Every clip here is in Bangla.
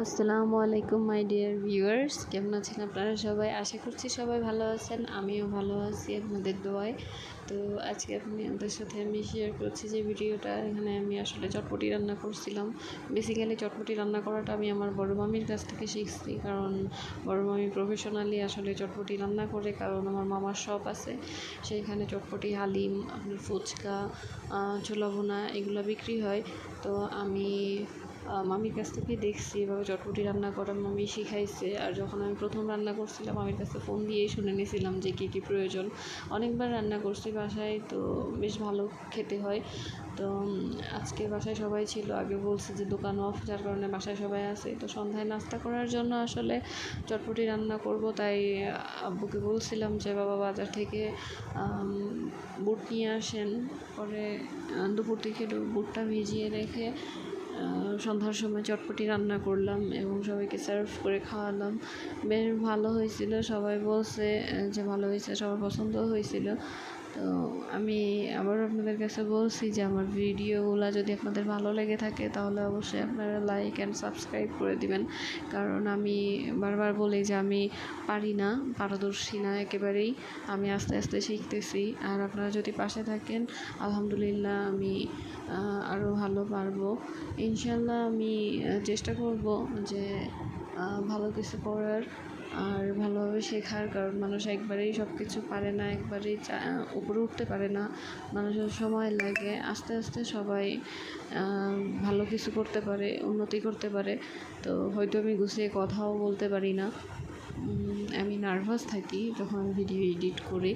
আসসালামু আলাইকুম মাই ডিয়ার ভিউয়ার্স, কেমন আছেন আপনারা সবাই? আশা করছি সবাই ভালো আছেন, আমিও ভালো আছি আপনাদের দোয়ায়। তো আজকে আপনাদের সাথে আমি শেয়ার করছি যে ভিডিওটা, এখানে আমি আসলে চটপটি রান্না করছিলাম। বেসিক্যালি চটপটি রান্না করাটা আমি আমার বড় মামির কাছ থেকে শিখছি, কারণ বড় মামি প্রফেশনালি আসলে চটপটি রান্না করে, কারণ আমার মামার শপ আছে, সেইখানে চটপটি, হালিম, আপনার ফুচকা, ছোলা ভুনা এগুলো বিক্রি হয়। তো আমি মামির কাছ থেকে দেখছি এভাবে চটপটি রান্না করা, মামি শিখাইছে। আর যখন আমি প্রথম রান্না করছিলাম, মামির কাছে ফোন দিয়েই শুনে নিয়েছিলাম যে কী কী প্রয়োজন। অনেকবার রান্না করছি বাসায়, তো বেশ ভালো খেতে হয়। তো আজকে বাসায় সবাই ছিল, আগে বলছি যে দোকান অফ, যার কারণে বাসায় সবাই আছে। তো সন্ধ্যায় নাস্তা করার জন্য আসলে চটপটি রান্না করব, তাই আব্বুকে বলছিলাম যে বাবা বাজার থেকে বুট নিয়ে আসেন। পরে দুপুর থেকে বুটটা ভিজিয়ে রেখে সন্ধ্যার সময় চটপটি রান্না করলাম এবং সবাইকে সার্ভ করে খাওয়ালাম। বেশ ভালো হয়েছিল, সবাই বলছে যে ভালো হয়েছে, সবার পছন্দ হয়েছিল। তো আমি আবার আপনাদের কাছে বলছি যে আমার ভিডিওগুলো যদি আপনাদের ভালো লেগে থাকে, তাহলে অবশ্যই আপনারা লাইক অ্যান্ড সাবস্ক্রাইব করে দিবেন। কারণ আমি বারবার বলি যে আমি পারি না, পারদর্শী না একেবারেই, আমি আস্তে আস্তে শিখতেছি। আর আপনারা যদি পাশে থাকেন, আলহামদুলিল্লাহ আমি আরও ভালো পারবো ইনশাল্লাহ। আমি চেষ্টা করব যে ভালো কিছু করার আর ভালোভাবে শেখার, কারণ মানুষ একবারেই সব কিছু পারে না, একবারেই উপরে উঠতে পারে না, মানুষের সময় লাগে। আস্তে আস্তে সবাই ভালো কিছু করতে পারে, উন্নতি করতে পারে। তো হয়তো আমি গুছিয়ে কথাও বলতে পারি না, আমি নার্ভাস থাকি যখন ভিডিও এডিট করি।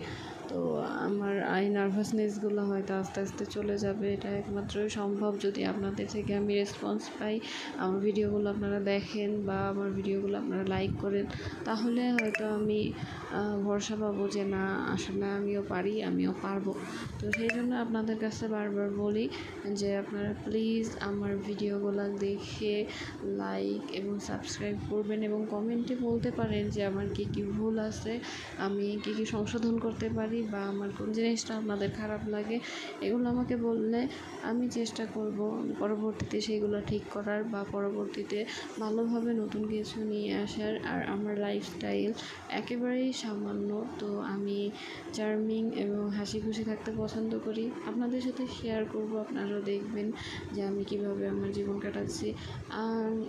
তো আমার এই নার্ভাসনেসগুলো হয়তো আস্তে আস্তে চলে যাবে, এটা একমাত্রই সম্ভব যদি আপনাদের থেকে আমি রেসপন্স পাই, আমার ভিডিওগুলো আপনারা দেখেন বা আমার ভিডিওগুলো আপনারা লাইক করেন, তাহলে হয়তো আমি ভরসা পাবো যে না, আসলে আমিও পারি, আমিও পারবো। তো সেই জন্য আপনাদের কাছে বারবার বলি যে আপনারা প্লিজ আমার ভিডিওগুলো দেখে লাইক এবং সাবস্ক্রাইব করবেন এবং কমেন্টে বলতে পারেন যে আমার কী কী ভুল আছে, আমি কী কী সংশোধন করতে পারি, বা আমার কোন জিনিসটা আপনাদের খারাপ লাগে। এগুলো আমাকে বললে আমি চেষ্টা করব পরবর্তীতে সেগুলো ঠিক করার, বা পরবর্তীতে ভালোভাবে নতুন কিছু নিয়ে আসার। আর আমার লাইফস্টাইল একেবারেই সামান্য, তো আমি চার্মিং এবং হাসি খুশি থাকতে পছন্দ করি। আপনাদের সাথে শেয়ার করব, আপনারাও দেখবেন যে আমি কীভাবে আমার জীবন কাটাচ্ছি। আর